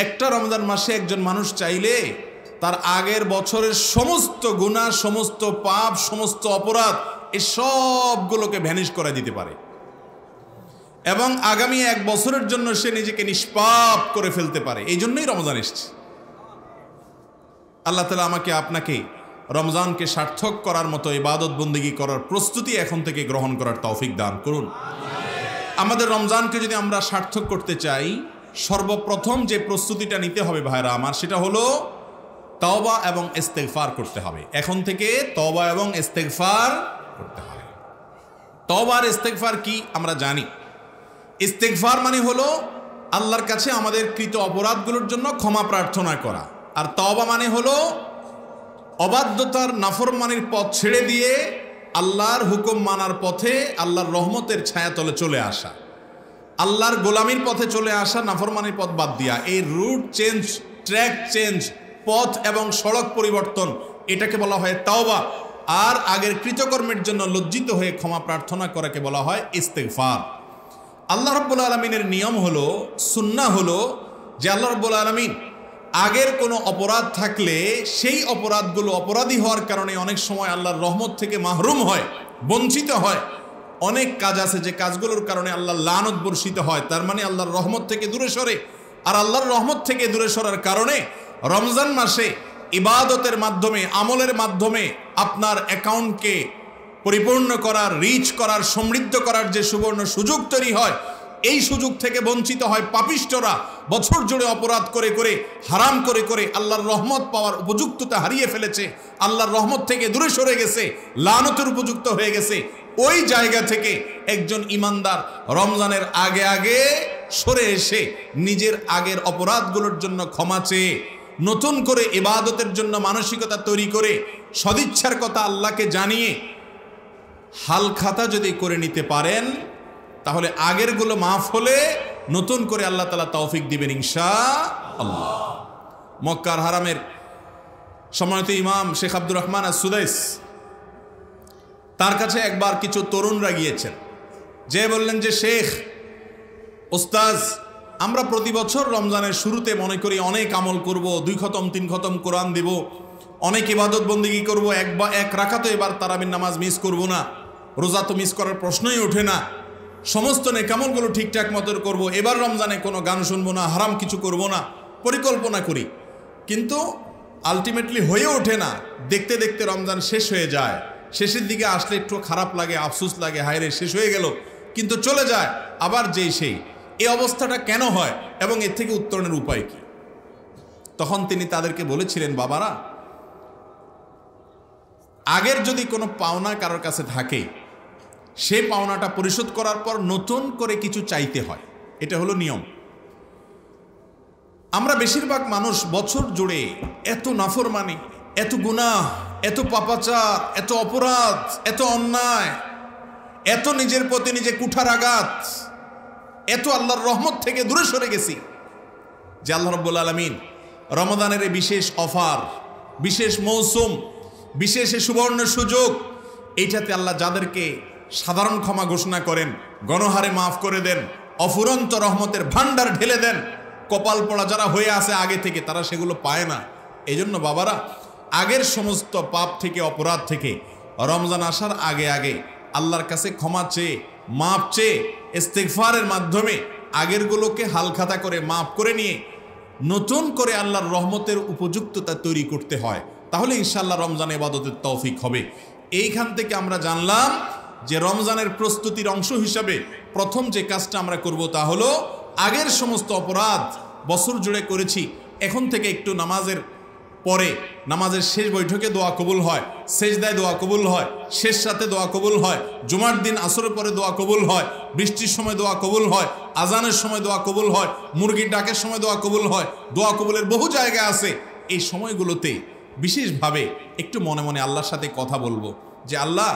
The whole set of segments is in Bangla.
একটা রমজান মাসে একজন মানুষ চাইলে তার আগের বছরের সমস্ত গুনাহ, সমস্ত পাপ, সমস্ত অপরাধ এই সবগুলোকে ভ্যানিশ করে দিতে পারে এবং আগামী এক বছরের জন্য সে নিজেকে নিষ্পাপ করে ফেলতে পারে। এই জন্যই রমজান এসছে। আল্লাহ তাআলা আমাকে আপনাকে রমজানকে সার্থক করার মতো ইবাদত বন্দেগী করার প্রস্তুতি এখন থেকে গ্রহণ করার তৌফিক দান করুন। আমাদের রমজানকে যদি আমরা সার্থক করতে চাই, সর্বপ্রথম যে প্রস্তুতিটা নিতে হবে ভাইরা আমার, সেটা হলো তওবা এবং ইস্তেগফার করতে হবে। এখন থেকে তওবা এবং ইস্তেগফার করতে হবে। তওবা আর ইস্তেগফার কি আমরা জানি। ইস্তেগফার মানে হলো আল্লাহর কাছে আমাদের কৃত অপরাধগুলোর জন্য ক্ষমা প্রার্থনা করা, আর তওবা মানে হলো অবাধ্যতার নাফরমানির পথ ছেড়ে দিয়ে আল্লাহর হুকুম মানার পথে আল্লাহর রহমতের ছায়াতলে চলে আসা, আল্লাহর গোলামির পথে চলে আসা, নাফরমানির পথ বাদ দিয়া। এই রুট চেঞ্জ, ট্র্যাক চেঞ্জ, পথ এবং সড়ক পরিবর্তন, এটাকে বলা হয় তাওবা। আর আগের কৃতকর্মের জন্য লজ্জিত হয়ে ক্ষমা প্রার্থনা করাকে বলা হয় ইস্তেগফার। আল্লাহ রাব্বুল আলামিনের নিয়ম হলো, সুন্নাহ হলো যে আল্লাহ রাব্বুল আলামিন আগের কোনো অপরাধ থাকলে সেই অপরাধগুলো অপরাধী হওয়ার কারণে অনেক সময় আল্লাহর রহমত থেকে মাহরুম হয়, বঞ্চিত হয়। অনেক কাজ আছে যে কাজগুলোর কারণে আল্লাহর লানত বর্ষিত হয়, তার মানে আল্লাহর রহমত থেকে দূরে সরে। আর আল্লাহর রহমত থেকে দূরে সরার কারণে রমজান মাসে ইবাদতের মাধ্যমে, আমলের মাধ্যমে আপনার অ্যাকাউন্টকে পরিপূর্ণ করার, রিচ করার, সমৃদ্ধ করার যে সুবর্ণ সুযোগ তৈরি হয়, এই সুযোগ থেকে বঞ্চিত হয় পাপিষ্ঠরা। বছর জুড়ে অপরাধ করে করে, হারাম করে করে আল্লাহর রহমত পাওয়ার উপযুক্ততা হারিয়ে ফেলেছে, আল্লাহর রহমত থেকে দূরে সরে গেছে, লানতের উপযুক্ত হয়ে গেছে। ওই জায়গা থেকে একজন ইমানদার রমজানের আগে আগে সরে এসে নিজের আগের অপরাধগুলোর জন্য ক্ষমা চেয়ে নতুন করে ইবাদতের জন্য মানসিকতা তৈরি করে সদিচ্ছার কথা আল্লাহকে জানিয়ে হালখাতা যদি করে নিতে পারেন, তাহলে আগেরগুলো মাফ হলে নতুন করে আল্লাহ তাআলা তৌফিক দিবেন ইনশাআল্লাহ। মক্কার হারামের সম্মানিত ইমাম শেখ আব্দুর রহমান আস-সুদাইস, তার কাছে একবার কিছু তরুণরা গিয়েছেন, যে বললেন যে শেখ, ওস্তাজ, আমরা প্রতি বছর রমজানের শুরুতে মনে করি অনেক আমল করব, 2 খতম 3 খতম কোরআন দিব, অনেক ইবাদত বন্দেগী করব, এক রাকাতও এবার তারাবির নামাজ মিস করব না, রোজা তো মিস করার প্রশ্নই ওঠে না, সমস্ত নেকামলগুলো ঠিকঠাক মতো করব, এবার রমজানে কোনো গান শুনবো না, হারাম কিছু করব না, পরিকল্পনা করি। কিন্তু আলটিমেটলি হয়ে ওঠে না। দেখতে দেখতে রমজান শেষ হয়ে যায়, শেষের দিকে আসলে একটু খারাপ লাগে, আফসোস লাগে, হায়রে শেষ হয়ে গেল, কিন্তু চলে যায় আবার যেই সেই। এই অবস্থাটা কেন হয় এবং এর থেকে উত্তরণের উপায় কি? তখন তিনি তাদেরকে বলেছিলেন, বাবারা, আগের যদি কোনো পাওনা কারোর কাছে থাকে, সেই পাওনাটা পরিশোধ করার পর নতুন করে কিছু চাইতে হয়, এটা হলো নিয়ম। আমরা বেশিরভাগ মানুষ বছর জুড়ে এত নাফরমানি, এত গুনাহ, এত পাপাচার, এত অপরাধ, এত অন্যায়, এত নিজের প্রতি নিজে কুঠারাঘাত, এত আল্লাহর রহমত থেকে দূরে সরে গেছি যে আল্লাহ রাব্বুল আলামিন রমাদানের এই বিশেষ অফার, বিশেষ মৌসুম, বিশেষ সুবর্ণ সুযোগ, এইটাতে আল্লাহ যাদেরকে সাধারণ ক্ষমা ঘোষণা করেন, গণহারে মাফ করে দেন, অফুরন্ত রহমতের ভান্ডার ঢেলে দেন। কপাল পড়া যারা হয়ে আছে আগে থেকে, তারা সেগুলো পায় না। এই জন্য বাবারা, আগের সমস্ত পাপ থেকে, অপরাধ থেকে রমজান আসার আগে আগে আল্লাহর কাছে ক্ষমা চেয়ে, মাপ চেয়ে, ইস্তেগফারের মাধ্যমে আগেরগুলোকে হালখাতা করে মাফ করে নিয়ে নতুন করে আল্লাহর রহমতের উপযুক্ততা তৈরি করতে হয়। তাহলে ইনশাআল্লাহ রমজান ইবাদতের তৌফিক হবে। এইখান থেকে আমরা জানলাম যে রমজানের প্রস্তুতির অংশ হিসাবে প্রথম যে কাজটা আমরা করব তা হলো আগের সমস্ত অপরাধ বছর জুড়ে করেছি, এখন থেকে একটু নামাজের পরে, নামাজের শেষ বৈঠকে দোয়া কবুল হয়, সেজদায় দোয়া কবুল হয়, শেষ রাতে দোয়া কবুল হয়, জুমার দিন আসরের পরে দোয়া কবুল হয়, বৃষ্টির সময় দোয়া কবুল হয়, আজানের সময় দোয়া কবুল হয়, মুরগির ডাকের সময় দোয়া কবুল হয়। দোয়া কবুলের বহু জায়গা আছে। এই সময়গুলোতে বিশেষভাবে একটু মনে মনে আল্লাহর সাথে কথা বলবো যে আল্লাহ,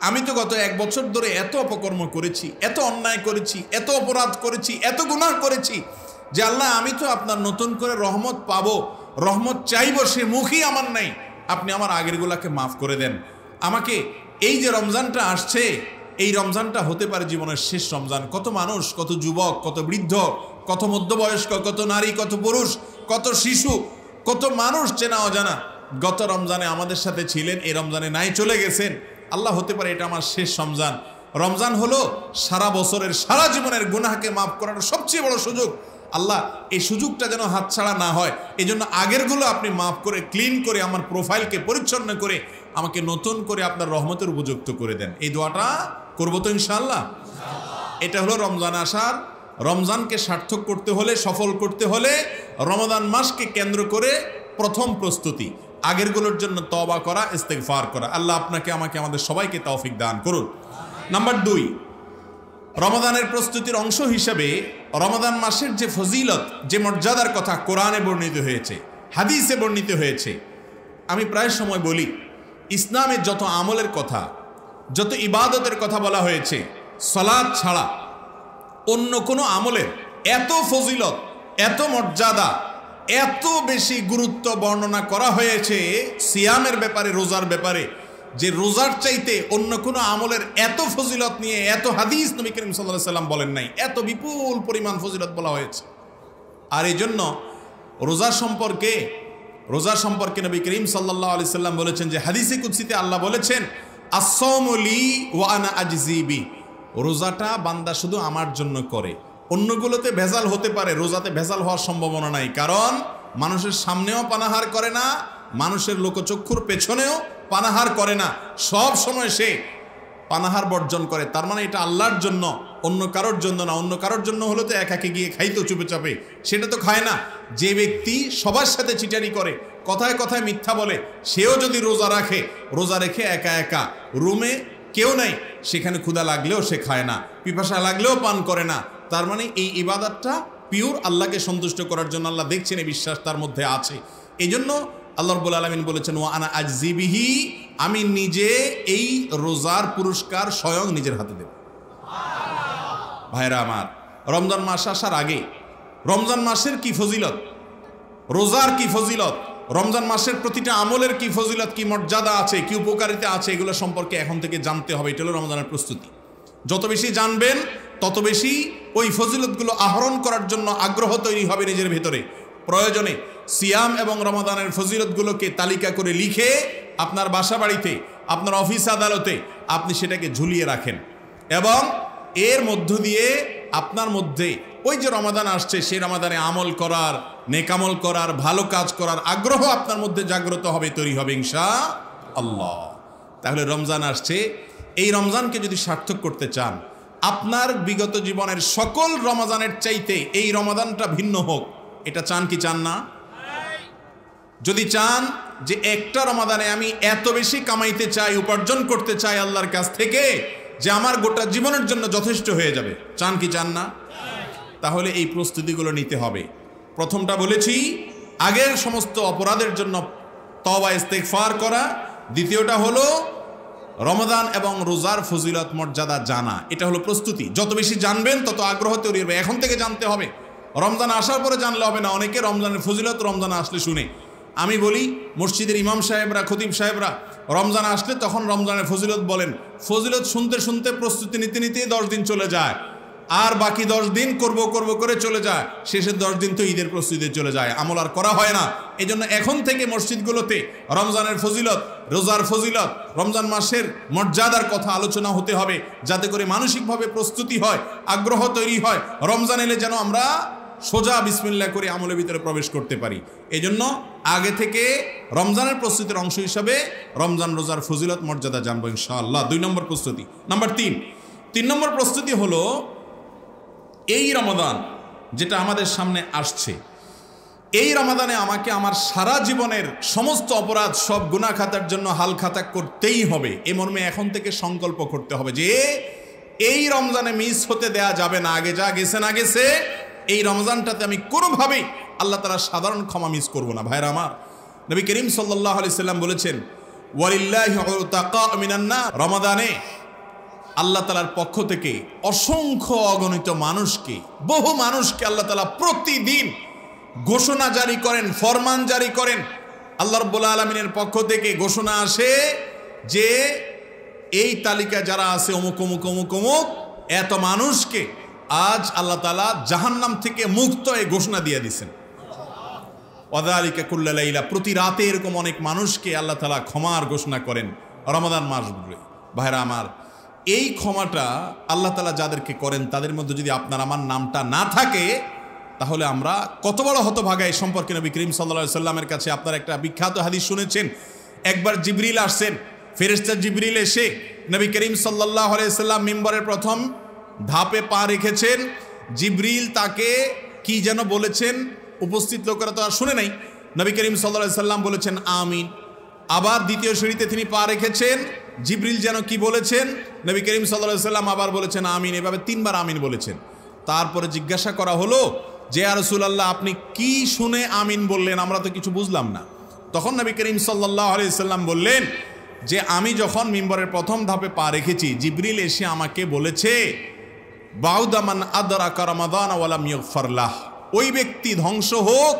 আমি তো গত 1 বছর ধরে এত অপকর্ম করেছি, এত অন্যায় করেছি, এত অপরাধ করেছি, এত গুনাহ করেছি, যে আল্লাহ আমি তো আপনার নতুন করে রহমত পাবো, রহমত চাইবো, সে মুখই আমার নাই। আপনি আমার আগেরগুলাকে মাফ করে দেন। আমাকে এই যে রমজানটা আসছে, এই রমজানটা হতে পারে জীবনের শেষ রমজান। কত মানুষ, কত যুবক, কত বৃদ্ধ, কত মধ্যবয়স্ক, কত নারী, কত পুরুষ, কত শিশু, কত মানুষ চেনা অজানা গত রমজানে আমাদের সাথে ছিলেন, এই রমজানে নাই চলে গেছেন। আল্লাহ, হতে পারে এটা আমার শেষ রমজান। রমজান হলো সারা বছরের, সারা জীবনের গুনাহকে মাফ করার সবচেয়ে বড় সুযোগ। আল্লাহ, এই সুযোগটা যেন হাতছাড়া না হয়, এই জন্য আগেরগুলো আপনি মাফ করে, ক্লিন করে, আমার প্রোফাইলকে পরিচ্ছন্ন করে আমাকে নতুন করে আপনার রহমতের উপযুক্ত করে দেন। এই দোয়াটা করবো তো ইনশাআল্লাহ। এটা হলো রমজান আসার, রমজানকে সার্থক করতে হলে, সফল করতে হলে রমাদান মাসকে কেন্দ্র করে প্রথম প্রস্তুতি, আগেরগুলোর জন্য তওবা করা, ইস্তেগফার করা। আল্লাহ আপনাকে, আমাকে, আমাদের সবাইকে তৌফিক দান করুন। নাম্বার 2, রমাদানের প্রস্তুতির অংশ হিসাবে রমাদান মাসের যে ফজিলত, যে মর্যাদার কথা কোরআনে বর্ণিত হয়েছে, হাদিসে বর্ণিত হয়েছে। আমি প্রায় সময় বলি, ইসলামের যত আমলের কথা, যত ইবাদতের কথা বলা হয়েছে, সালাত ছাড়া অন্য কোনো আমলের এত ফজিলত, এত মর্যাদা, এত বেশি গুরুত্ব বর্ণনা করা হয়েছে সিয়ামের ব্যাপারে, রোজার ব্যাপারে, যে রোজার চাইতে অন্য কোনো আমলের এত ফজিলত নিয়ে এত হাদিস নবী করিম সাল্লাল্লাহু আলাইহি সাল্লাম বলেন নাই, এত বিপুল পরিমাণ ফজিলত বলা হয়েছে। আর এই জন্য রোজা সম্পর্কে নবী করিম সাল্লাল্লাহু আলাইহি সাল্লাম বলেছেন যে হাদিসে কুদসিতে আল্লাহ বলেছেন, আস-সাওমু লি ওয়া আনা আজজি বি, রোজাটা বান্দা শুধু আমার জন্য করে। অন্যগুলোতে ভেজাল হতে পারে, রোজাতে ভেজাল হওয়ার সম্ভাবনা নাই, কারণ মানুষের সামনেও পানাহার করে না, মানুষের লোকচক্ষুর পেছনেও পানাহার করে না, সব সময় সে পানাহার বর্জন করে। তার মানে এটা আল্লাহর জন্য, অন্য কারোর জন্য না। অন্য কারোর জন্য হলে তো একাকে গিয়ে খাইতো চুপে চাপে, সেটা তো খায় না। যে ব্যক্তি সবার সাথে চিটারি করে, কথায় কথায় মিথ্যা বলে, সেও যদি রোজা রাখে, রোজা রেখে একা একা রুমে কেউ নাই, সেখানে ক্ষুধা লাগলেও সে খায় না, পিপাসা লাগলেও পান করে না, তার মানে এই ইবাদতটা পিওর আল্লাহকে সন্তুষ্ট করার জন্য। আল্লাহ দেখছেন, এই বিশ্বাস তার মধ্যে আছে। এই জন্য আল্লাহ রাব্বুল আলামিন বলেছেন, ওয়া আনা আজজি বিহি, আমি নিজে এই রোজার পুরস্কার স্বয়ং নিজের হাতে দেব। ভাইরা আমার, রমজান মাস আসার আগে রমজান মাসের কি ফজিলত, রোজার কি ফজিলত, রমজান মাসের প্রতিটা আমলের কি ফজিলত, কি মর্যাদা আছে, কি উপকারিতা আছে, এগুলো সম্পর্কে এখন থেকে জানতে হবে। এটা হলো রমজানের প্রস্তুতি। যত বেশি জানবেন তত বেশি ওই ফজিলতগুলো আহরণ করার জন্য আগ্রহ তৈরি হবে নিজের ভেতরে। প্রয়োজনে সিয়াম এবং রমাদানের ফজিলতগুলোকে তালিকা করে লিখে আপনার বাসা বাড়িতে, আপনার অফিস আদালতে আপনি সেটাকে ঝুলিয়ে রাখেন, এবং এর মধ্য দিয়ে আপনার মধ্যে ওই যে রমাদান আসছে, সেই রমাদানে আমল করার, নেকামল করার, ভালো কাজ করার আগ্রহ আপনার মধ্যে জাগ্রত হবে, তৈরি হবে ইনশাআল্লাহ। তাহলে রমজান আসছে, এই রমজানকে যদি সার্থক করতে চান, আপনার বিগত জীবনের সকল রমাদানের চাইতে এই রমাদানটা ভিন্ন হোক, এটা চান কি চান না? যদি চান যে একটা রমাদানে আমি এত বেশি কামাইতে চাই, উপার্জন করতে চাই আল্লাহর কাছ থেকে, যে আমার গোটা জীবনের জন্য যথেষ্ট হয়ে যাবে, চান কি চান না? তাহলে এই প্রস্তুতিগুলো নিতে হবে। প্রথমটা বলেছি, আগের সমস্ত অপরাধের জন্য তওবা ইস্তেগফার করা। দ্বিতীয়টা হলো রমাদান এবং রোজার ফজিলত মর্যাদা জানা। এটা হলো প্রস্তুতি। যত বেশি জানবেন তত আগ্রহ তৈরি হবে। এখন থেকে জানতে হবে, রমজান আসার পরে জানলে হবে না। অনেকে রমজানের ফজিলত রমজান আসলে শুনে। আমি বলি, মসজিদের ইমাম সাহেবরা, খতিব সাহেবরা রমজান আসলে তখন রমজানের ফজিলত বলেন। ফজিলত শুনতে শুনতে, প্রস্তুতি নিতে নিতেই 10 দিন চলে যায়, আর বাকি 10 দিন করব করে চলে যায়। শেষের 10 দিন তো ঈদের প্রস্তুতিতে চলে যায়, আমল আর করা হয় না। এই জন্য এখন থেকে মসজিদগুলোতে রমজানের ফজিলত, রোজার ফজিলত, রমজান মাসের মর্যাদার কথা আলোচনা হতে হবে, যাতে করে মানসিকভাবে প্রস্তুতি হয়, আগ্রহ তৈরি হয়, রমজান এলে যেন আমরা সোজা বিসমিল্লাহ করে আমলের ভিতরে প্রবেশ করতে পারি। এই জন্য আগে থেকে রমজানের প্রস্তুতির অংশ হিসাবে রমজান রোজার ফজিলত মর্যাদা জানবো ইনশাআল্লাহ। 2 নম্বর প্রস্তুতি। নাম্বার 3 নম্বর প্রস্তুতি হলো, এই রমাদান যেটা আমাদের সামনে আসছে, এই রমাদানে আমাকে আমার সারা জীবনের সমস্ত অপরাধ, সব গুনাহ খাতার জন্য হাল খাতা করতেই হবে। এ মর্মে এখন থেকে সংকল্প করতে হবে যে এই রমজানে মিস হতে দেয়া যাবে না। আগে যা গেছে না গেছে, এই রমজানটাতে আমি কোনোভাবেই আল্লাহ তাআলার সাধারণ ক্ষমা মিস করব না। ভাইরা আমার, নবী করিম সাল্লাল্লাহু আলাইহি সাল্লাম বলেছেন, ওয়ালিল্লাহি উতাকা মিনান নার, রমাদানে আল্লাহ তাআলার পক্ষ থেকে অসংখ্য অগণিত মানুষকে, বহু মানুষকে আল্লাহ তাআলা প্রতিদিন ঘোষণা জারি করেন, ফরমান জারি করেন। আল্লাহ রাব্বুল আলামিনের পক্ষ থেকে ঘোষণা আসে যে এই তালিকা যারা আছে অমুক অমুক অমুক অমুক এত মানুষকে আজ আল্লাহ তাআলা জাহান্নাম থেকে মুক্ত এই ঘোষণা দিয়ে দিয়েছেন। ওয়াযালিকা কুল্লা লাইলা, প্রতি রাতে এরকম অনেক মানুষকে আল্লাহ তাআলা ক্ষমার ঘোষণা করেন রমাদান মাস জুড়ে। ভাইরা আমার, এই ক্ষমাটা আল্লাহ তাআলা যাদেরকে করেন তাদের মধ্যে যদি আপনার আমার নামটা না থাকে, তাহলে আমরা কত বড় হতভাগা। এই সম্পর্কে নবী করিম সাল্লাল্লাহু আলাইহি সাল্লামের কাছে আপনারা একটা বিখ্যাত হাদিস শুনেছেন। একবার জিবরিল আসছেন, ফেরেশতা জিবরিল এসে নবী করিম সাল্লাল্লাহু আলাইহি সাল্লাম মিম্বরের প্রথম ধাপে পা রেখেছেন। জিবরিল তাকে কি যেন বলেছেন, উপস্থিত লোকেরা তো আর শুনে নাই। নবী করিম সাল্লাল্লাহু আলাইহি সাল্লাম বলেছেন আমিন। আবার দ্বিতীয় সিঁড়িতে তিনি পা রেখেছেন, জিবরিল যেন কি বলেছেন, নবী করিম সাল্লাল্লাহু আলাইহি সাল্লাম আবার বলেছেন আমিন। এভাবে 3 বার আমিন বলেছেন। তারপরে জিজ্ঞাসা করা হলো যে ইয়া রাসূলুল্লাহ, আপনি কি শুনে আমিন বললেন, আমরা তো কিছু বুঝলাম না। তখন নবী করিম সাল্লাল্লাহু আলাইহি সাল্লাম বললেন যে আমি যখন মিম্বরের প্রথম ধাপে পা রেখেছি, জিবরিল এসে আমাকে বলেছে বাউদা মান আদরাকা রমাদান ওয়া লাম ইগফার লাহ, ওই ব্যক্তি ধ্বংস হোক,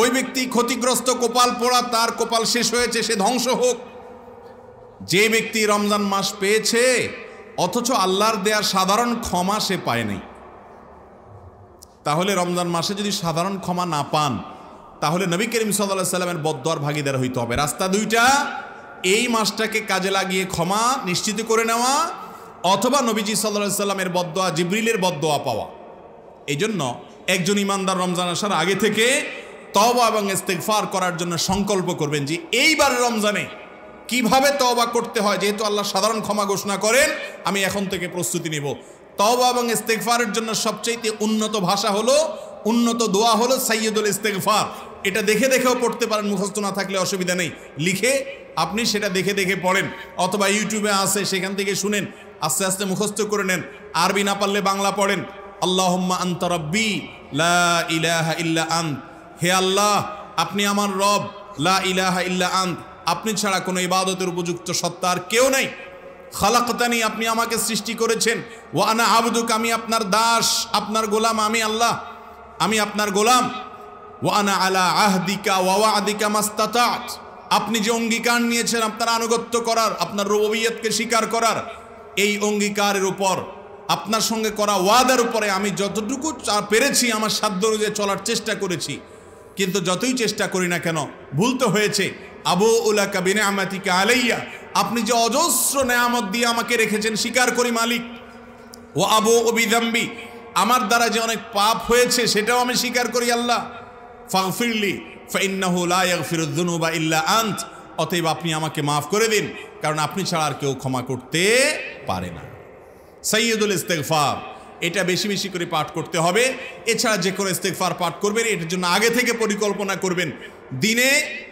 ওই ব্যক্তি ক্ষতিগ্রস্ত, কপাল পোড়া, তার কপাল শেষ হয়েছে, সে ধ্বংস হোক। যে ব্যক্তি রমজান মাস পেয়েছে অথচ আল্লাহর দেয়া সাধারণ ক্ষমা সে পায় নাই। তাহলে রমজান মাসে যদি সাধারণ ক্ষমা না পান, তাহলে নবী করিম সাল্লাল্লাহু আলাইহি সাল্লামের বদদোয়ার ভাগীদার হইতে হবে। রাস্তা দুইটা, এই মাসটাকে কাজে লাগিয়ে ক্ষমা নিশ্চিত করে নেওয়া, অথবা নবীজি সাল্লাল্লাহু আলাইহি সাল্লামের বদদোয়া, জিবরিলের বদদোয়া পাওয়া। এই জন্য একজন ইমানদার রমজান আসার আগে থেকে তওবা এবং ইস্তেগফার করার জন্য সংকল্প করবেন যে এইবার রমজানে কিভাবে তওবা করতে হয়। যেহেতু আল্লাহ সাধারণ ক্ষমা ঘোষণা করেন, আমি এখন থেকে প্রস্তুতি নিব। তওবা এবং ইস্তেগফারের জন্য সবচেয়ে উন্নত ভাষা হলো, উন্নত দোয়া হলো সাইয়্যিদুল ইস্তেগফার। এটা দেখে দেখেও পড়তে পারেন, মুখস্থ না থাকলে অসুবিধা নেই। লিখে আপনি সেটা দেখে দেখে পড়েন, অথবা ইউটিউবে আছে সেখান থেকে শুনেন, আস্তে আস্তে মুখস্থ করে নেন। আরবি না পারলে বাংলা পড়েন। আল্লাহুম্মা আনতা রাব্বি লা ইলাহা ইল্লা আন্ত, হে আল্লাহ আপনি আমার রব, লা ইলাহা ইল্লা আন্ত, আপনি ছাড়া কোনো ইবাদতের উপযুক্ত সত্তা আর কেউ নাই। খালাকতানি, আপনি আমাকে সৃষ্টি করেছেন। ওয়া আনা আবদুক, আমি আপনার দাস, আপনার গোলাম, আমি আল্লাহ, আমি আপনার গোলাম। ওয়া আনা আলা আহদিকা ওয়া ওয়াদিকা মাস্তাতাত, আপনি যে অঙ্গীকার নিয়েছেন আপনার আনুগত্য করার, আপনার রুবুবিয়্যতকে স্বীকার করার, এই অঙ্গীকারের উপর, আপনার সঙ্গে করা ওয়াদার উপরে আমি যতটুকু পেরেছি আমার সাধ্য অনুযায়ী চলার চেষ্টা করেছি। কিন্তু যতই চেষ্টা করি না কেন, ভুল তো হয়েছে। আবু উলাকা বিনিআমাতিকা আলাইয়া, আপনি যে অজস্র নেয়ামত দিয়ে আমাকে রেখেছেন স্বীকার করি মালিক। ও আবু বিযামবি, আমার দ্বারা যে অনেক পাপ হয়েছে সেটাও আমি স্বীকার করি আল্লাহ। ফাগফিরলি ফাইন্নাহু লা ইয়াগফিরুয যুনুবা ইল্লা আন্ত, অতএব আপনি আমাকে মাফ করে দিন, কারণ আপনি ছাড়া আর কেউ ক্ষমা করতে পারে না। সাইয়্যিদুল ইস্তেগফার, এটা বেশি বেশি করে পাঠ করতে হবে। এছাড়া যে কোনো ইস্তেগফার পাঠ করবেন, এটার জন্য আগে থেকে পরিকল্পনা করবেন। দিনে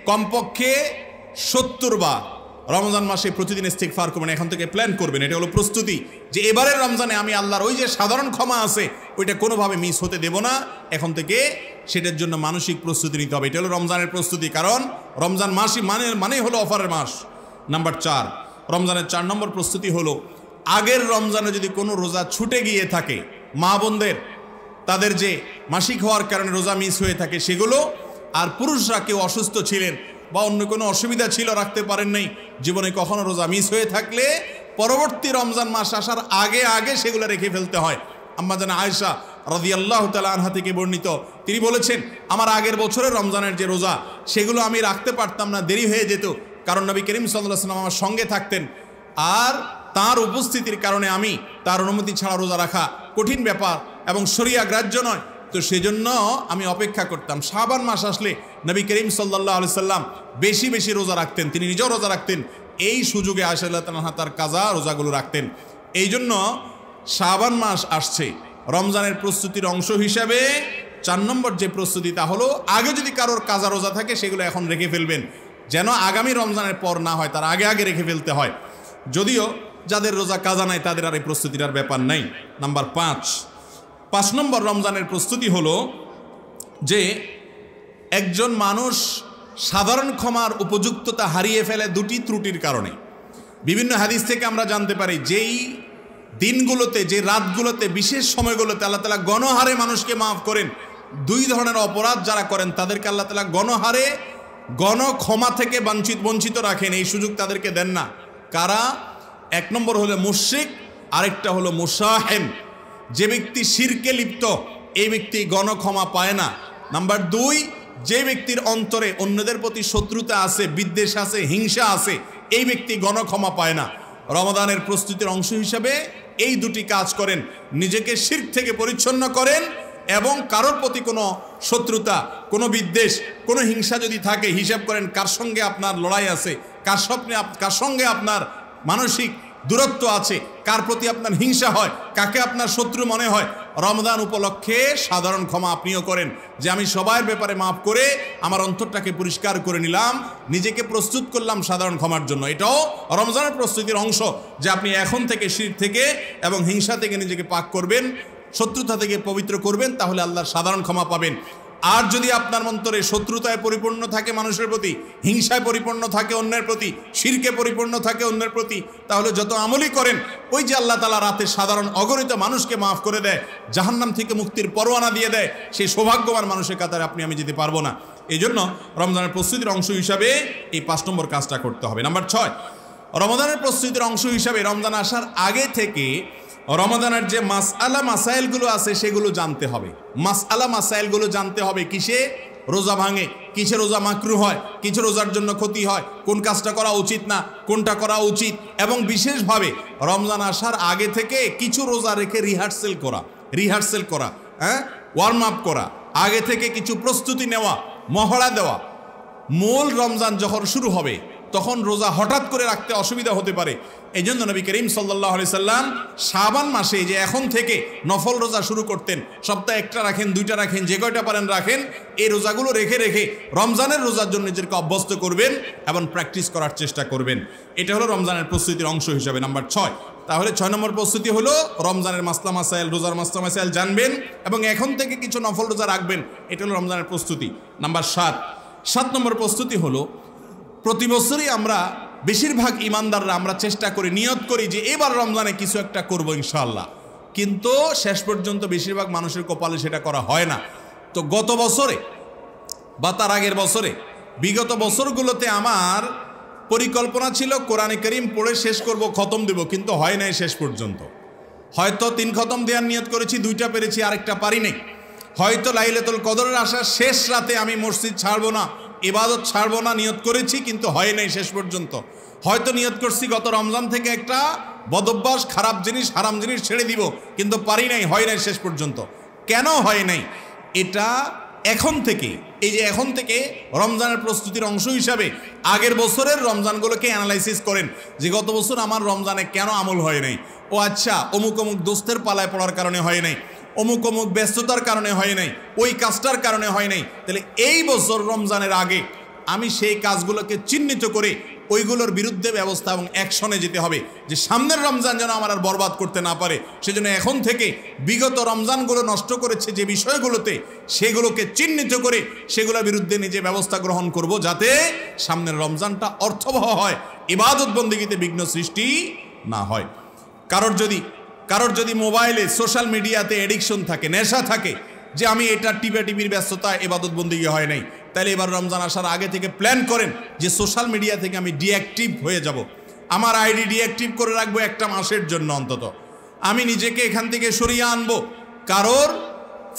কমপক্ষে 70 বার রমজান মাসে প্রতিদিন ইস্তেগফার করবেন। এখন থেকে প্ল্যান করবেন, এটা হলো প্রস্তুতি যে এবারের রমজানে আমি আল্লাহর ওই যে সাধারণ ক্ষমা আছে ওইটা কোনোভাবে মিস হতে দেব না। এখন থেকে সেটার জন্য মানসিক প্রস্তুতি নিতে হবে। এটা হলো রমজানের প্রস্তুতি, কারণ রমজান মাসই মানেই হলো অফারের মাস। নাম্বার 4, রমজানের 4 নম্বর প্রস্তুতি হলো আগের রমজানে যদি কোনো রোজা ছুটে গিয়ে থাকে, মা বোনদের তাদের যে মাসিক হওয়ার কারণে রোজা মিস হয়ে থাকে সেগুলো, আর পুরুষরা কেউ অসুস্থ ছিলেন বা অন্য কোনো অসুবিধা ছিল, রাখতে পারেন নাই, জীবনে কখনো রোজা মিস হয়ে থাকলে পরবর্তী রমজান মাস আসার আগে আগে সেগুলো রেখে ফেলতে হয়। আম্মা জানা আয়েশা রাদিয়াল্লাহু তাআলা আনহা থেকে বর্ণিত, তিনি বলেছেন আমার আগের বছরের রমজানের যে রোজা সেগুলো আমি রাখতে পারতাম না, দেরি হয়ে যেত, কারণ নবী করিম সাল্লাল্লাহু আলাইহি ওয়াসাল্লাম আমার সঙ্গে থাকতেন, আর তার উপস্থিতির কারণে আমি তার অনুমতি ছাড়া রোজা রাখা কঠিন ব্যাপার এবং শরিয়া গ্রাহ্য নয়, তো সেজন্য আমি অপেক্ষা করতাম। শাবান মাস আসলে নবী করিম সাল্লাল্লাহু আলাইহি সাল্লাম বেশি বেশি রোজা রাখতেন, তিনি নিজেও রোজা রাখতেন। এই সুযোগে আয়েশা রাদিয়াল্লাহু তাআলা তার কাজা রোজাগুলো রাখতেন। এই জন্য শাবান মাস আসছে, রমজানের প্রস্তুতির অংশ হিসাবে 4 নম্বর যে প্রস্তুতি তা হলো আগে যদি কারোর কাজা রোজা থাকে সেগুলো এখন রেখে ফেলবেন, যেন আগামী রমজানের পর না হয়, তার আগে আগে রেখে ফেলতে হয়। যদিও যাদের রোজা কাজা নাই তাদের আর এই প্রস্তুতির আর ব্যাপার নাই। নাম্বার 5 নম্বর রমজানের প্রস্তুতি হলো যে একজন মানুষ সাধারণ ক্ষমার উপযুক্ততা হারিয়ে ফেলে 2টি ত্রুটির কারণে। বিভিন্ন হাদিস থেকে আমরা জানতে পারি যেই দিনগুলোতে, যে রাতগুলোতে, বিশেষ সময়গুলোতে আল্লাহ তাআলা গণহারে মানুষকে মাফ করেন। 2 ধরনের অপরাধ যারা করেন তাদেরকে আল্লাহ তাআলা গণহারে ক্ষমা থেকে বঞ্চিত রাখেন, এই সুযোগ তাদেরকে দেন না। কারা? 1 নম্বর হলো মুশরিক, আরেকটা হলো মুসাহেন। যে ব্যক্তি শিরকে লিপ্ত এই ব্যক্তি গণক্ষমা পায় না। নাম্বার 2, যে ব্যক্তির অন্তরে অন্যদের প্রতি শত্রুতা আছে, বিদ্বেষ আছে, হিংসা আছে, এই ব্যক্তি গণক্ষমা পায় না। রমাদানের প্রস্তুতির অংশ হিসাবে এই দুটি কাজ করেন, নিজেকে শিরক থেকে পরিচ্ছন্ন করেন এবং কারোর প্রতি কোনো শত্রুতা, কোনো বিদ্বেষ, কোনো হিংসা যদি থাকে হিসাব করেন কার সঙ্গে আপনার লড়াই আছে, কার সঙ্গে আপনার মানসিক দূরত্ব আছে, কার প্রতি আপনার হিংসা হয়, কাকে আপনার শত্রু মনে হয়। রমজান উপলক্ষে সাধারণ ক্ষমা আপনিও করেন, যে আমি সবার ব্যাপারে মাফ করে আমার অন্তরটাকে পরিষ্কার করে নিলাম, নিজেকে প্রস্তুত করলাম সাধারণ ক্ষমার জন্য। এটাও রমজানের প্রস্তুতির অংশ, যে আপনি এখন থেকে শিরক থেকে এবং হিংসা থেকে নিজেকে পাক করবেন, শত্রুতা থেকে পবিত্র করবেন, তাহলে আল্লাহর সাধারণ ক্ষমা পাবেন। আর যদি আপনার অন্তরে শত্রুতায় পরিপূর্ণ থাকে মানুষের প্রতি, হিংসায় পরিপূর্ণ থাকে অন্যের প্রতি, শিরকে পরিপূর্ণ থাকে অন্যের প্রতি, তাহলে যত আমলই করেন ওই যে আল্লাহ তাআলা রাতে সাধারণ অগণিত মানুষকে মাফ করে দেয়, জাহান্নাম থেকে মুক্তির পরোয়ানা দিয়ে দেয়, সেই সৌভাগ্যবান মানুষের কাতারে আপনি আমি যেতে পারবো না। এই জন্য রমজানের প্রস্তুতির অংশ হিসাবে এই 5 নম্বর কাজটা করতে হবে। নাম্বার 6, রমজানের প্রস্তুতির অংশ হিসাবে রমজান আসার আগে থেকে রমাদানের যে মাসআলা মাসাইলগুলো আছে সেগুলো জানতে হবে। মাসআলা মাসাইলগুলো জানতে হবে, কিসে রোজা ভাঙে, কিসে রোজা মাকরুহ হয়, কিসে রোজার জন্য ক্ষতি হয়, কোন কাজটা করা উচিত না, কোনটা করা উচিত, এবং বিশেষভাবে রমজান আসার আগে থেকে কিছু রোজা রেখে রিহার্সেল করা, ওয়ার্ম আপ করা, আগে থেকে কিছু প্রস্তুতি নেওয়া, মহড়া দেওয়া। মূল রমজান যখন শুরু হবে তখন রোজা হঠাৎ করে রাখতে অসুবিধা হতে পারে। এই জন্য নবী করিম সাল্লাল্লাহু আলাইহি সাল্লাম শাবান মাসে যে এখন থেকে নফল রোজা শুরু করতেন, সপ্তাহে 1টা রাখেন, 2টা রাখেন, যে কয়টা পারেন রাখেন, এই রোজাগুলো রেখে রেখে রমজানের রোজার জন্য নিজেকে অভ্যস্ত করবেন এবং প্র্যাকটিস করার চেষ্টা করবেন। এটা হলো রমজানের প্রস্তুতির অংশ হিসাবে নাম্বার 6। তাহলে 6 নম্বর প্রস্তুতি হলো রমজানের মাসলা মাসাইল, রোজার মাসলা মাসাইল জানবেন এবং এখন থেকে কিছু নফল রোজা রাখবেন। এটা হলো রমজানের প্রস্তুতি। নাম্বার 7 নম্বর প্রস্তুতি হলো প্রতি বছরই আমরা বেশিরভাগ ইমানদাররা আমরা চেষ্টা করি, নিয়ত করি যে এবার রমজানে কিছু একটা করব ইনশাআল্লাহ, কিন্তু শেষ পর্যন্ত বেশিরভাগ মানুষের কপালে সেটা করা হয় না। তো গত বছরে বা তার আগের বছরে, বিগত বছরগুলোতে আমার পরিকল্পনা ছিল কোরআনে কারীম পড়ে শেষ করব, খতম দেব, কিন্তু হয় নাই শেষ পর্যন্ত। হয়তো 3 খতম দেওয়ার নিয়ত করেছি, 2টা পেরেছি, আরেকটা পারি নাই। হয়তো লাইলাতুল কদরের আসার শেষ রাতে আমি মসজিদ ছাড়বো না, ইবাদত ছাড়বো না নিয়ত করেছি, কিন্তু হয় নাই শেষ পর্যন্ত। হয়তো নিয়ত করছি গত রমজান থেকে একটা বদভ্যাস, খারাপ জিনিস, হারাম জিনিস ছেড়ে দিব, কিন্তু পারি নাই, হয় নাই শেষ পর্যন্ত। কেন হয় নাই? এটা এখন থেকে, এই যে এখন থেকে রমজানের প্রস্তুতির অংশ হিসাবে আগের বছরের রমজানগুলোকে অ্যানালাইসিস করেন যে গত বছর আমার রমজানে কেন আমল হয় নাই। ও আচ্ছা, অমুক অমুক দোস্তের পালায় পড়ার কারণে হয় নাই, অমুক অমুক ব্যস্ততার কারণে হয় নাই, ওই কাজটার কারণে হয় নাই। তাহলে এই বছর রমজানের আগে আমি সেই কাজগুলোকে চিহ্নিত করে ওইগুলোর বিরুদ্ধে ব্যবস্থা এবং অ্যাকশনে যেতে হবে, যে সামনের রমজান যেন আমার আর বরবাদ করতে না পারে। সেজন্য এখন থেকে বিগত রমজানগুলো নষ্ট করেছে যে বিষয়গুলোতে, সেগুলোকে চিহ্নিত করে সেগুলোর বিরুদ্ধে নিজে ব্যবস্থা গ্রহণ করব, যাতে সামনের রমজানটা অর্থবহ হয়, ইবাদত বন্দেগীতে বিঘ্ন সৃষ্টি না হয়। কারোর যদি মোবাইলে সোশ্যাল মিডিয়াতে এডিকশন থাকে, নেশা থাকে, যে আমি এটা টিভির ব্যস্ততা ইবাদত বন্দেগী হয় নাই, তাহলে এবার রমজান আসার আগে থেকে প্ল্যান করেন যে সোশ্যাল মিডিয়া থেকে আমি ডিঅ্যাক্টিভ হয়ে যাব, আমার আইডি ডিঅ্যাক্টিভ করে রাখবো 1টা মাসের জন্য অন্তত। আমি নিজেকে এখান থেকে সরিয়ে আনবো। কারোর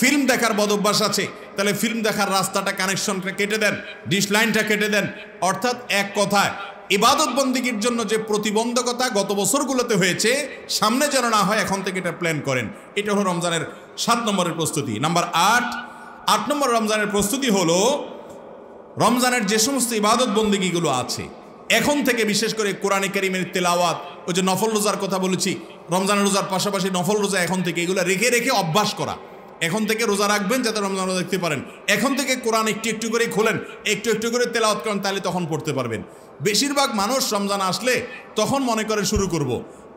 ফিল্ম দেখার বদভ্যাস আছে, তাহলে ফিল্ম দেখার রাস্তাটা, কানেকশনটা কেটে দেন, ডিশ লাইনটা কেটে দেন। অর্থাৎ এক কথায় ইবাদত বন্দেগীর জন্য যে প্রতিবন্ধকতা গত বছরগুলোতে হয়েছে, সামনে যেন না হয়, এখন থেকে এটা প্ল্যান করেন। এটা হলো রমজানের 7 নম্বরের প্রস্তুতি। নাম্বার 8 নম্বর রমজানের প্রস্তুতি হলো রমজানের যে সমস্ত ইবাদত বন্দেগীগুলো আছে এখন থেকে, বিশেষ করে কোরআনে কারীমের তেলাওয়াত, ওই যে নফল রোজার কথা বলেছি, রমজানের রোজার পাশাপাশি নফল রোজা এখন থেকে এগুলো রেখে রেখে অভ্যাস করা। এখন থেকে রোজা রাখবেন যাতে রমজান রোজা দেখতে পারেন। এখন থেকে কোরআন একটু একটু করে খোলেন, একটু একটু করে তেলাওয়াত করেন, তাহলে তখন পড়তে পারবেন। বেশিরভাগ মানুষ রমজান আসলে তখন মনে করে শুরু করব,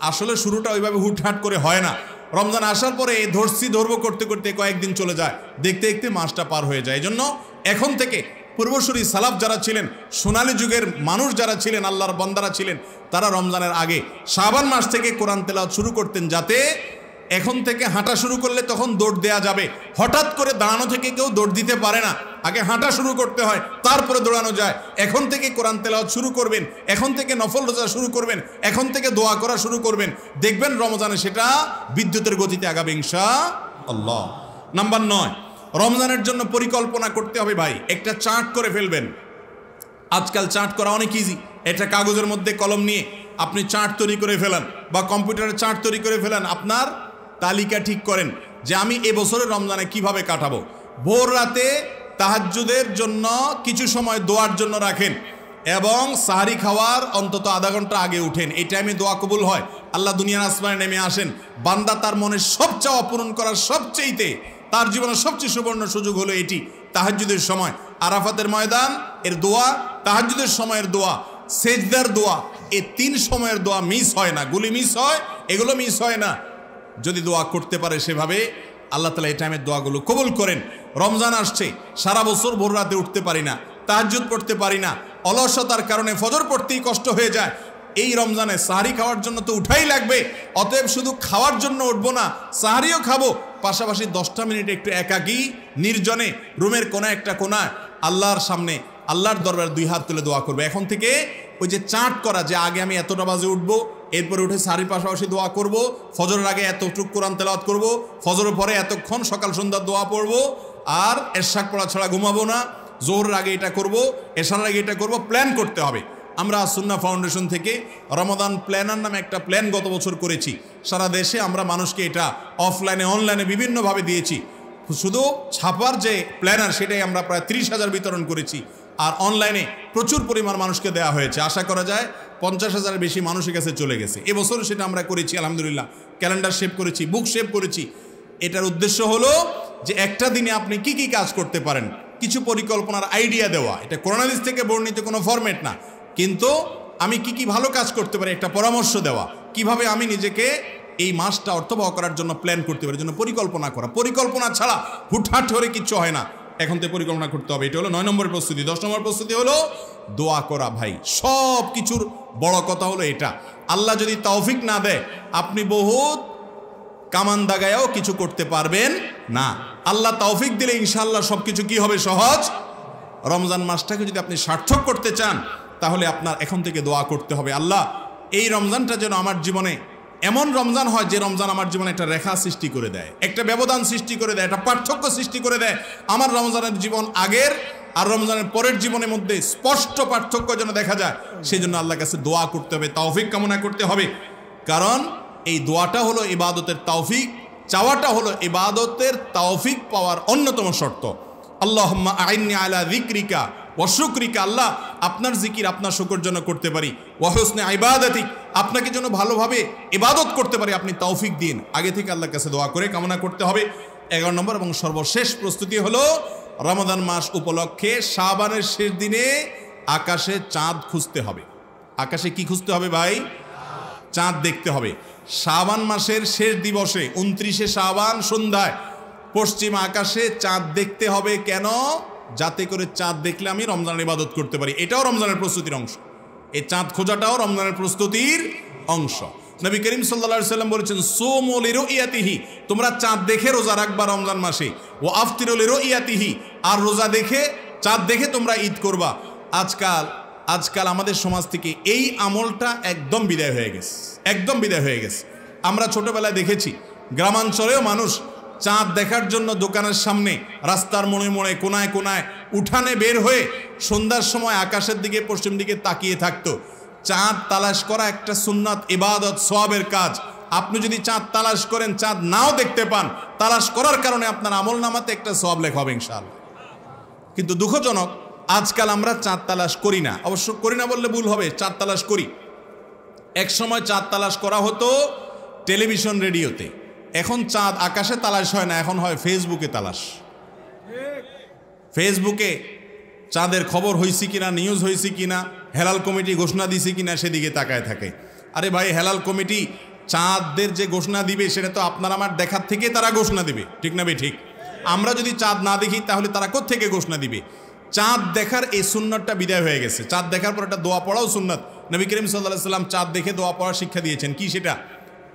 আসলে শুরুটা ওইভাবে হুটহাট করে হয় না। রমজান আসার পরে ধরবো করতে করতে কয়েকদিন চলে যায়, দেখতে দেখতে মাসটা পার হয়ে যায়। এই জন্য এখন থেকে পূর্বসূরি সালাফ যারা ছিলেন, সোনালী যুগের মানুষ যারা ছিলেন, আল্লাহর বান্দারা ছিলেন, তারা রমজানের আগে শাবান মাস থেকে কোরআন তেলাওয়াত শুরু করতেন, যাতে এখন থেকে হাঁটা শুরু করলে তখন দৌড় দেয়া যাবে। হঠাৎ করে দাঁড়ানো থেকে কেউ দৌড় দিতে পারে না। আগে হাঁটা শুরু করতে হয়, তারপরে দৌড়ানো যায়। এখন থেকে কোরআন তেলাওয়াত শুরু করবেন, এখন থেকে নফল রোজা শুরু করবেন, এখন থেকে দোয়া করা শুরু করবেন, দেখবেন রমজানে সেটা বিদ্যুতের গতিতে আগাবে ইনশাআল্লাহ। নাম্বার 9, রমজানের জন্য পরিকল্পনা করতে হবে ভাই। একটা চার্ট করে ফেলবেন। আজকাল চার্ট করা অনেক ইজি। এটা কাগজের মধ্যে কলম নিয়ে আপনি চার্ট তৈরি করে ফেলেন বা কম্পিউটারে চার্ট তৈরি করে ফেলেন। আপনার তালিকা ঠিক করেন যে আমি এবছরের রমজানে কিভাবে কাটাবো। ভোর রাতে তাহাজ্জুদের জন্য কিছু সময় দোয়ার জন্য রাখেন এবং সাহারি খাওয়ার অন্তত আধা ঘন্টা আগে উঠেন। এই টাইমে দোয়া কবুল হয়। আল্লাহ দুনিয়ার আসমানে নেমে আসেন। বান্দা তার মনের সব চাওয়া পূরণ করার সবচেয়েতে তার জীবনের সবচেয়ে সুবর্ণ সুযোগ হলো এটি, তাহাজ্জুদের সময়। আরাফাতের ময়দান এর দোয়া, তাহাজ্জুদের সময়ের দোয়া, সেজদার দোয়া, এই 3 সময়ের দোয়া মিস হয় না। গুলি মিস হয়, এগুলো মিস হয় না। যদি দোয়া করতে পারে সেভাবে, আল্লাহ তাআলা এই টাইমের দোয়াগুলো কবুল করেন। রমজান আসছে, সারা বছর ভোর রাতে উঠতে পারি না, তাহাজ্জুদ পড়তে পারি না, অলসতার কারণে ফজর পড়তেই কষ্ট হয়ে যায়। এই রমজানে সাহারি খাওয়ার জন্য তো উঠাই লাগবে। অতএব শুধু খাওয়ার জন্য উঠবো না, সাহারিও খাবো, পাশাপাশি 10টা মিনিট একটু একাকী নির্জনে রুমের কোনা একটা কোনায় আল্লাহর সামনে আল্লাহর দরবারে 2 হাত তুলে দোয়া করবে। এখন থেকে ওই যে চার্ট করা যে আগে আমি এতটা বাজে উঠবো, এরপরে উঠে সাহারির পাশাপাশি দোয়া করব, ফজরের আগে এতটুক কোরআন তেলাওয়াত করব, ফজরের পরে এতক্ষণ সকাল সন্ধ্যার দোয়া পড়ব, আর এরশাক পড়া ছাড়া ঘুমাবো না, জোহরের আগে এটা করব, এশার আগে এটা করব। প্ল্যান করতে হবে। আমরা সুন্নাহ ফাউন্ডেশন থেকে রমাদান প্ল্যানার নামে একটা প্ল্যান গত বছর করেছি। সারা দেশে আমরা মানুষকে এটা অফলাইনে অনলাইনে বিভিন্নভাবে দিয়েছি। শুধু ছাপার যে প্ল্যানার সেটাই আমরা প্রায় 30,000 বিতরণ করেছি, আর অনলাইনে প্রচুর পরিমাণ মানুষকে দেওয়া হয়েছে। আশা করা যায় 50,000-এর বেশি মানুষের কাছে চলে গেছে। এবছরও সেটা আমরা করেছি আলহামদুলিল্লাহ। ক্যালেন্ডার শেপ করেছি, বুক শেপ করেছি। এটার উদ্দেশ্য হলো যে একটা দিনে আপনি কি কি কাজ করতে পারেন, কিছু পরিকল্পনার আইডিয়া দেওয়া। এটা কোরআন হাদিস থেকে বর্ণিত কোনো ফরম্যাট না, কিন্তু আমি কি কি ভালো কাজ করতে পারি একটা পরামর্শ দেওয়া, কিভাবে আমি নিজেকে এই মাসটা অর্থবহ করার জন্য প্ল্যান করতে পারি, জন্য পরিকল্পনা করা। পরিকল্পনা ছাড়া হুটহাট করে কিচ্ছু হয় না। এখন তো পরিকল্পনা করতে হবে। এটা হলো 9 নম্বর প্রস্তুতি। 10 নম্বর প্রস্তুতি হলো দোয়া করা। ভাই সব কিছুর বড় কথা হলো এটা, আল্লাহ যদি তৌফিক না দেয় আপনি বহুত কামান দাগায়ও কিছু করতে পারবেন না। আল্লাহ তৌফিক দিলে ইনশাআল্লাহ সব কিছু কি হবে, সহজ। রমজান মাসটাকে যদি আপনি সার্থক করতে চান তাহলে আপনার এখন থেকে দোয়া করতে হবে, আল্লাহ এই রমজানটা যেন আমার জীবনে এমন রমজান হয় যে রমজান আমার জীবনে একটা রেখা সৃষ্টি করে দেয়, একটা ব্যবধান সৃষ্টি করে দেয়, একটা পার্থক্য সৃষ্টি করে দেয়। আমার রমজানের জীবন আগের আর রমজানের পরের জীবনের মধ্যে স্পষ্ট পার্থক্য যেন দেখা যায়। সেই জন্য আল্লাহর কাছে দোয়া করতে হবে, তৌফিক কামনা করতে হবে। কারণ এই দোয়াটা হলো ইবাদতের তৌফিক, চাওয়াটা হলো ইবাদতের তৌফিক পাওয়ার অন্যতম শর্ত। আল্লাহুম্মা আইন্নি আলা যিকরিকা ওয়া শুকরিকা, আল্লাহ আপনার জিকির আপনার শুকর জন্য করতে পারি, ওয়া হুসনে ইবাদাতিক আপনাকে যেন ভালোভাবে ইবাদত করতে পারি, আপনি তৌফিক দিন। আগে থেকে আল্লাহর কাছে দোয়া করে কামনা করতে হবে। 11 নম্বর এবং সর্বশেষ প্রস্তুতি হলো রমাদান মাস উপলক্ষে শাবানের শেষ দিনে আকাশে চাঁদ খুঁজতে হবে। আকাশে কি খুঁজতে হবে ভাই? চাঁদ দেখতে হবে। শাবান মাসের শেষ দিবসে 29শে শাবান সন্ধ্যায় পশ্চিম আকাশে চাঁদ দেখতে হবে। কেন? যাতে করে চাঁদ দেখলে আমি রমজানের ইবাদত করতে পারি। এটাও রমজানের প্রস্তুতির অংশ। এই চাঁদ খোঁজাটাও রমজানের প্রস্তুতির অংশ। নবী করিম সাল্লাল্লাহু আলাইহি সাল্লাম বলেছেন, সুমু লিরুইয়াতিহি, তোমরা চাঁদ দেখে রোজা রাখবা রমজান মাসে। ওয়া আফতিরু লিরুইয়াতিহি, আর রোজা দেখে চাঁদ দেখে তোমরা ঈদ করবা। আজকাল আমাদের সমাজ থেকে এই আমলটা একদম বিদায় হয়ে গেছে, একদম বিদায় হয়ে গেছে। আমরা ছোটবেলায় দেখেছি গ্রামাঞ্চলেও মানুষ চাঁদ দেখার জন্য দোকানের সামনে, রাস্তার মোড়ে মোড়ে, কোনায় কোনায়, উঠানে বের হয়ে সন্ধ্যার সময় আকাশের দিকে পশ্চিম দিকে তাকিয়ে থাকতো। চাঁদ তালাশ করা একটা সুন্নাত ইবাদত সওয়াবের কাজ। আপনি যদি চাঁদ তালাশ করেন, চাঁদ নাও দেখতে পান, তালাশ করার কারণে আপনার আমলনামাতে একটা সওয়াব লেখা হবে ইনশাআল্লাহ। কিন্তু দুঃখজনক আজকাল আমরা চাঁদ তালাশ করি না। অবশ্য করি না বললে ভুল হবে, চাঁদ তালাশ করি। এক সময় চাঁদ তালাশ করা হতো টেলিভিশন রেডিওতে। এখন চাঁদ আকাশে তালাশ হয় না, এখন হয় ফেসবুকে তালাশ। ফেসবুকে চাঁদের খবর হয়েছে কিনা, নিউজ হয়েছে কিনা, হেলাল কমিটি ঘোষণা দিছে কিনা সেদিকে তাকায় থাকে। আরে ভাই, হেলাল কমিটি চাঁদের যে ঘোষণা দিবে সেটা তো আপনার আমার দেখার থেকে তারা ঘোষণা দিবে, ঠিক না ভাই? ঠিক। আমরা যদি চাঁদ না দেখি তাহলে তারা কোত্থেকে ঘোষণা দিবে? চাঁদ দেখার এই সুন্নাতটা বিদায় হয়ে গেছে। চাঁদ দেখার পর একটা দোয়া পড়াও সুন্নাত। নবী করিম সাল্লাল্লাহু আলাইহি সাল্লাম চাঁদ দেখে দোয়া পড়ার শিক্ষা দিয়েছেন। কি সেটা?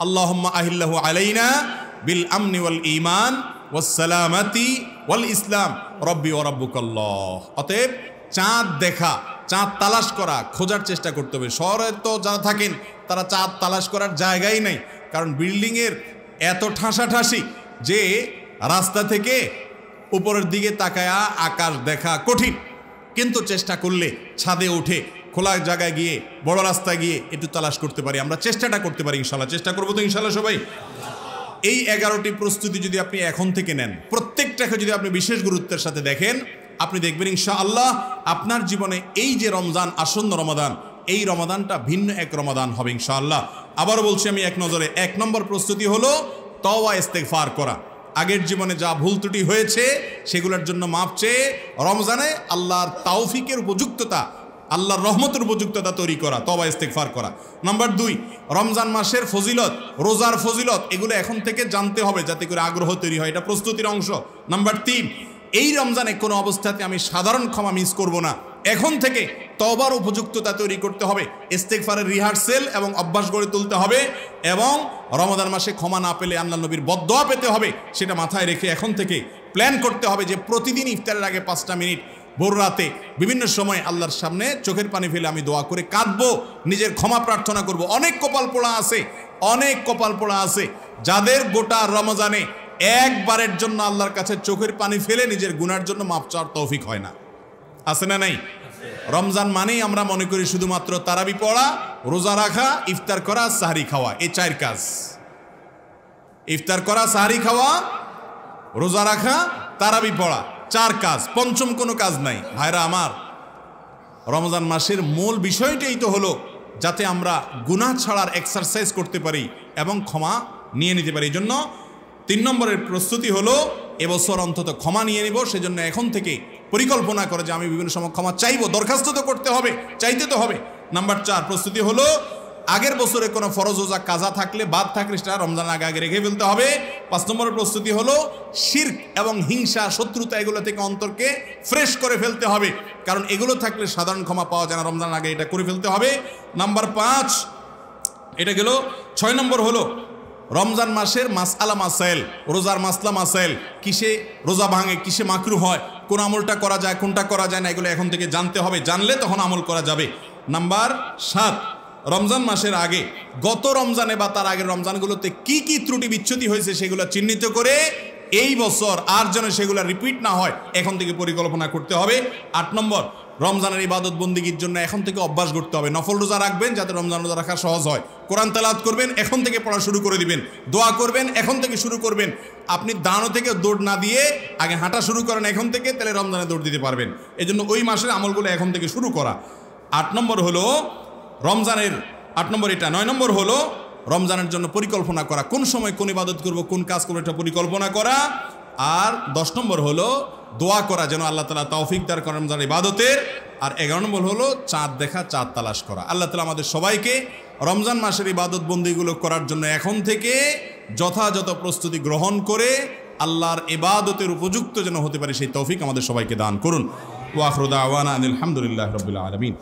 আল্লাহুম্মা আহিল্লাহু আলাইনা বিল আমনি ওয়াল ঈমান ওয়াস সালামাতি ওয়াল ইসলাম রব্বি ওয়া রাব্বুকাল্লাহ। অতএব চাঁদ দেখা, চাঁদ তালাশ করা, খোঁজার চেষ্টা করতে হবে। শহরে তো যারা থাকেন তারা চাঁদ তালাশ করার জায়গাই নেই, কারণ বিল্ডিংয়ের এত ঠাসাঠাসি যে রাস্তা থেকে উপরের দিকে তাকায়া আকাশ দেখা কঠিন। কিন্তু চেষ্টা করলে ছাদে উঠে খোলা জায়গায় গিয়ে বড় রাস্তায় গিয়ে একটু তালাশ করতে পারি। আমরা চেষ্টাটা করতে পারি ইনশাল্লাহ। চেষ্টা করবো তো ইনশাল্লাহ সবাই। এই 11টি প্রস্তুতি যদি আপনি এখন থেকে নেন, প্রত্যেকটাকে যদি আপনি বিশেষ গুরুত্বের সাথে দেখেন, আপনি দেখবেন ইনশাআল্লাহ আপনার জীবনে এই যে রমজান, আসন্ন রমাদান, এই রমাদানটা ভিন্ন এক রমাদান হবে ইনশাআল্লাহ। আবার বলছি আমি এক নজরে, 1 নম্বর প্রস্তুতি হলো তওবা ইস্তেগফার করা। আগের জীবনে যা ভুল ত্রুটি হয়েছে সেগুলোর জন্য মাপ চেয়ে রমজানে আল্লাহর তাওফিকের উপযুক্ততা, আল্লাহর রহমতের উপযুক্ততা তৈরি করা, তওবা ইস্তেগফার করা। নাম্বার 2, রমজান মাসের ফজিলত, রোজার ফজিলত, এগুলো এখন থেকে জানতে হবে যাতে করে আগ্রহ তৈরি হয়, এটা প্রস্তুতির অংশ। নাম্বার 3, এই রমজানে কোনো অবস্থাতে আমি সাধারণ ক্ষমা মিস করব না। এখন থেকে তওবার উপযুক্ততা তৈরি করতে হবে, ইস্তেগফারের রিহার্সেল এবং অভ্যাস গড়ে তুলতে হবে, এবং রমাদান মাসে ক্ষমা না পেলে আল্লাহ নবীর বদদোয়া পেতে হবে, সেটা মাথায় রেখে এখন থেকে প্ল্যান করতে হবে যে প্রতিদিন ইফতারের আগে 5টা মিনিট ভোর রাতে বিভিন্ন সময় আল্লাহর সামনে চোখের পানি ফেলে আমি দোয়া করে কাঁদবো, নিজের ক্ষমা প্রার্থনা করব। অনেক কপাল পোড়া আছে, অনেক কপাল পোড়া আছে যাদের গোটা রমজানে একবারের জন্য আল্লাহর কাছে চোখের পানি ফেলে নিজের গুনার জন্য মাপ চাওয়ার তৌফিক হয় না। আছে না নাই? রমজান মানেই আমরা মনে করি শুধুমাত্র তারাবি পড়া, রোজা রাখা, ইফতার করা, সাহরি খাওয়া, এই 4 কাজ। ইফতার করা, সাহরি খাওয়া, রোজা রাখা, তারাবি পড়া, 4 কাজ, পঞ্চম কোনো কাজ নাই। ভাইরা আমার, রমজান মাসের মূল বিষয়টাই তো হলো যাতে আমরা গুনাহ ছাড়ার এক্সারসাইজ করতে পারি এবং ক্ষমা নিয়ে নিতে পারি। এই জন্য 3 নম্বরের প্রস্তুতি হলো এবছর অন্তত ক্ষমা নিয়ে নিব। সেজন্য এখন থেকে পরিকল্পনা করে যে আমি বিভিন্ন সময় ক্ষমা চাইবো, দরখাস্ত তো করতে হবে, চাইতে তো হবে। নাম্বার 4 প্রস্তুতি হলো আগের বছরে কোনো ফরজ রোজা কাজা থাকলে, বাদ থাকলে সেটা রমজান আগে আগে রেখে ফেলতে হবে। 5 নম্বরের প্রস্তুতি হলো শিরক এবং হিংসা, শত্রুতা, এগুলো থেকে অন্তরকে ফ্রেশ করে ফেলতে হবে, কারণ এগুলো থাকলে সাধারণ ক্ষমা পাওয়া যায় না, রমজান আগে এটা করে ফেলতে হবে। নাম্বার 5 এটা গেল। 6 নম্বর হলো রমজান মাসের মাসআলা মাসাইল, রোজার মাসলা মাসাইল, কিসে রোজা ভাঙে, কিসে মাকরু হয়, কোন আমলটা করা যায়, কোনটা করা যায় না, এগুলো এখন থেকে জানতে হবে, জানলে তখন আমল করা যাবে। নাম্বার 7 রমজান মাসের আগে গত রমজানে বা তার আগের রমজানগুলোতে কি কি ত্রুটি বিচ্যুতি হয়েছে সেগুলো চিহ্নিত করে এই বছর আর যেন সেগুলো রিপিট না হয় এখন থেকে পরিকল্পনা করতে হবে। 8 নম্বর রমজানের ইবাদত বন্দিগির জন্য এখন থেকে অভ্যাস করতে হবে। নফল রোজা রাখবেন যাতে রমজান রোজা রাখা সহজ হয়। কোরআন তেলাওয়াত করবেন, এখন থেকে পড়া শুরু করে দিবেন। দোয়া করবেন, এখন থেকে শুরু করবেন। আপনি দাঁড়ানো থেকে দৌড় না দিয়ে আগে হাঁটা শুরু করেন এখন থেকে, তাহলে রমজানে দৌড় দিতে পারবেন। এই জন্য ওই মাসের আমলগুলো এখন থেকে শুরু করা। 8 নম্বর হলো রমজানের 8 নম্বর এটা। 9 নম্বর হলো রমজানের জন্য পরিকল্পনা করা, কোন সময় কোন ইবাদত করব, কোন কাজ করবো, এটা পরিকল্পনা করা। আর 10 নম্বর হলো দোয়া করা যেন আল্লাহ তাআলা তৌফিক দান করেন রমজানের ইবাদতের। আর 11 নম্বর হলো চাঁদ দেখা, চাঁদ তালাশ করা। আল্লাহ তাআলা আমাদের সবাইকে রমজান মাসের ইবাদত বন্দিগুলো করার জন্য এখন থেকে যথাযথ প্রস্তুতি গ্রহণ করে আল্লাহর ইবাদতের উপযুক্ত যেন হতে পারে সেই তৌফিক আমাদের সবাইকে দান করুন। ওয়া আখিরু দাওয়ানা আলহামদুলিল্লাহি রাব্বিল আলামিন।